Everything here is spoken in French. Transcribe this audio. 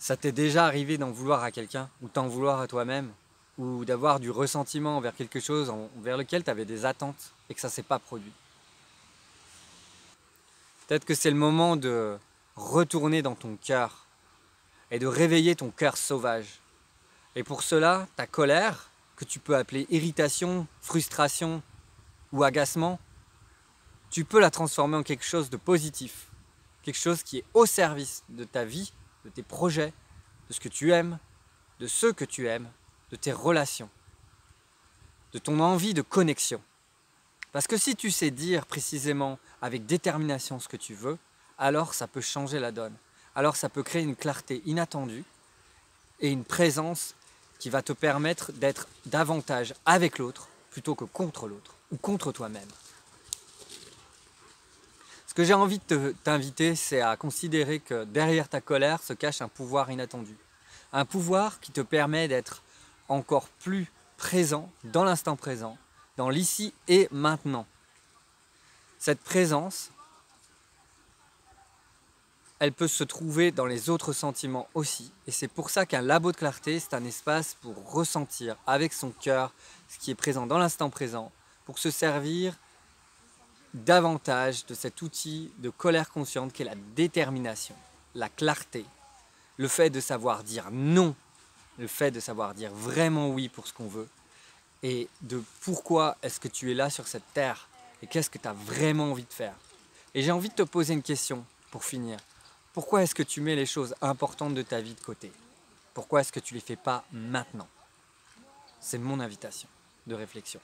Ça t'est déjà arrivé d'en vouloir à quelqu'un, ou t'en vouloir à toi-même, ou d'avoir du ressentiment envers quelque chose envers lequel tu avais des attentes et que ça s'est pas produit? Peut-être que c'est le moment de retourner dans ton cœur et de réveiller ton cœur sauvage. Et pour cela, ta colère, que tu peux appeler irritation, frustration ou agacement, tu peux la transformer en quelque chose de positif, quelque chose qui est au service de ta vie, de tes projets, de ce que tu aimes, de ceux que tu aimes, de tes relations, de ton envie de connexion. Parce que si tu sais dire précisément avec détermination ce que tu veux, alors ça peut changer la donne. Alors ça peut créer une clarté inattendue et une présence qui va te permettre d'être davantage avec l'autre plutôt que contre l'autre ou contre toi-même. Ce que j'ai envie de t'inviter, c'est à considérer que derrière ta colère se cache un pouvoir inattendu. Un pouvoir qui te permet d'être encore plus présent dans l'instant présent, dans l'ici et maintenant. Cette présence, elle peut se trouver dans les autres sentiments aussi. Et c'est pour ça qu'un labo de clarté, c'est un espace pour ressentir avec son cœur ce qui est présent dans l'instant présent, pour se servir davantage de cet outil de colère consciente qu'est la détermination, la clarté, le fait de savoir dire non, le fait de savoir dire vraiment oui pour ce qu'on veut, et de pourquoi est-ce que tu es là sur cette terre, et qu'est-ce que tu as vraiment envie de faire. Et j'ai envie de te poser une question pour finir. Pourquoi est-ce que tu mets les choses importantes de ta vie de côté? Pourquoi est-ce que tu ne les fais pas maintenant? C'est mon invitation de réflexion.